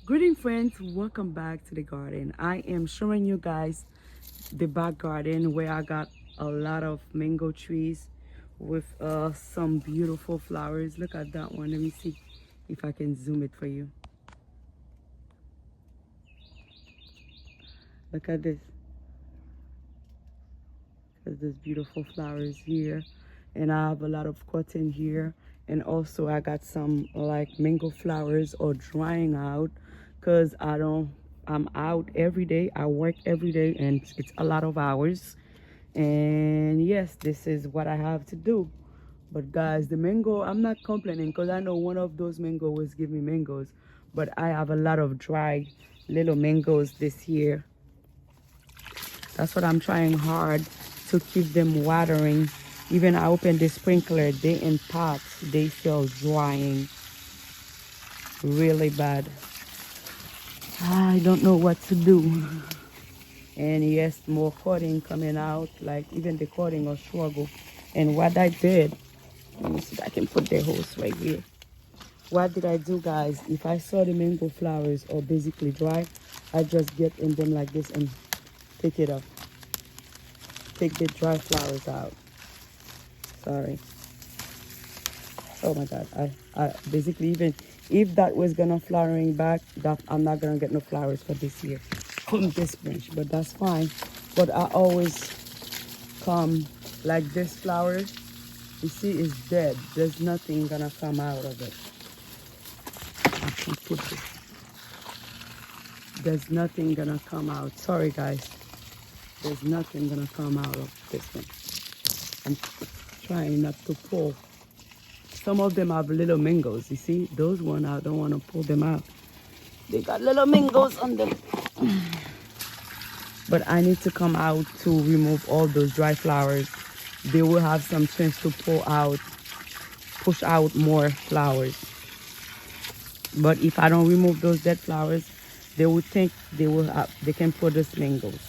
Greeting friends, welcome back to the garden. I am showing you guys the back garden where I got a lot of mango trees with some beautiful flowers. Look at that one. Let me see if I can zoom it for you. Look at this. There's beautiful flowers here, and I have a lot of cotton here, and also I got some like mango flowers or drying out because I'm out every day. I work every day and it's a lot of hours, and yes, this is what I have to do. But guys, the mango, I'm not complaining because I know one of those mango was give me mangoes, but I have a lot of dry little mangoes this year. That's what I'm trying hard to keep them watering. Even I open the sprinkler, they in pots, they still drying really bad. I don't know what to do. And yes, more cutting coming out, like even the cutting or struggle. And what I did, let me see if I can put the hose right here. What did I do, guys? If I saw the mango flowers or basically dry, I just get in them like this and take it off. Take the dry flowers out. Sorry. Oh my god, I basically, even if that was gonna flowering back, that I'm not gonna get no flowers for this year from this branch, but that's fine. But I always come like this flower, you see, is dead. There's nothing gonna come out of it. I can put this. There's nothing gonna come out. Sorry guys, there's nothing gonna come out of this one. I'm trying not to pull. Some of them have little mangoes, you see? Those ones, I don't want to pull them out. They got little mangoes on them. But I need to come out to remove all those dry flowers. They will have some chance to push out more flowers. But if I don't remove those dead flowers, they will think they can produce mangoes.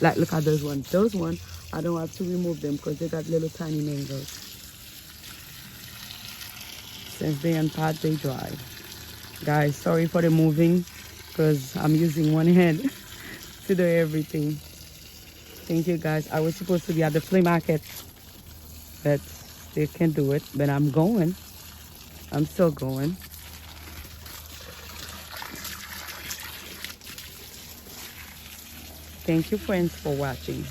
Like, look at those ones. Those ones, I don't have to remove them because they got little tiny mangoes. Since they unpot, they dry. Guys, sorry for the moving because I'm using one hand to do everything. Thank you guys. I was supposed to be at the flea market, but they can't do it. But I'm going. I'm still going. Thank you friends for watching.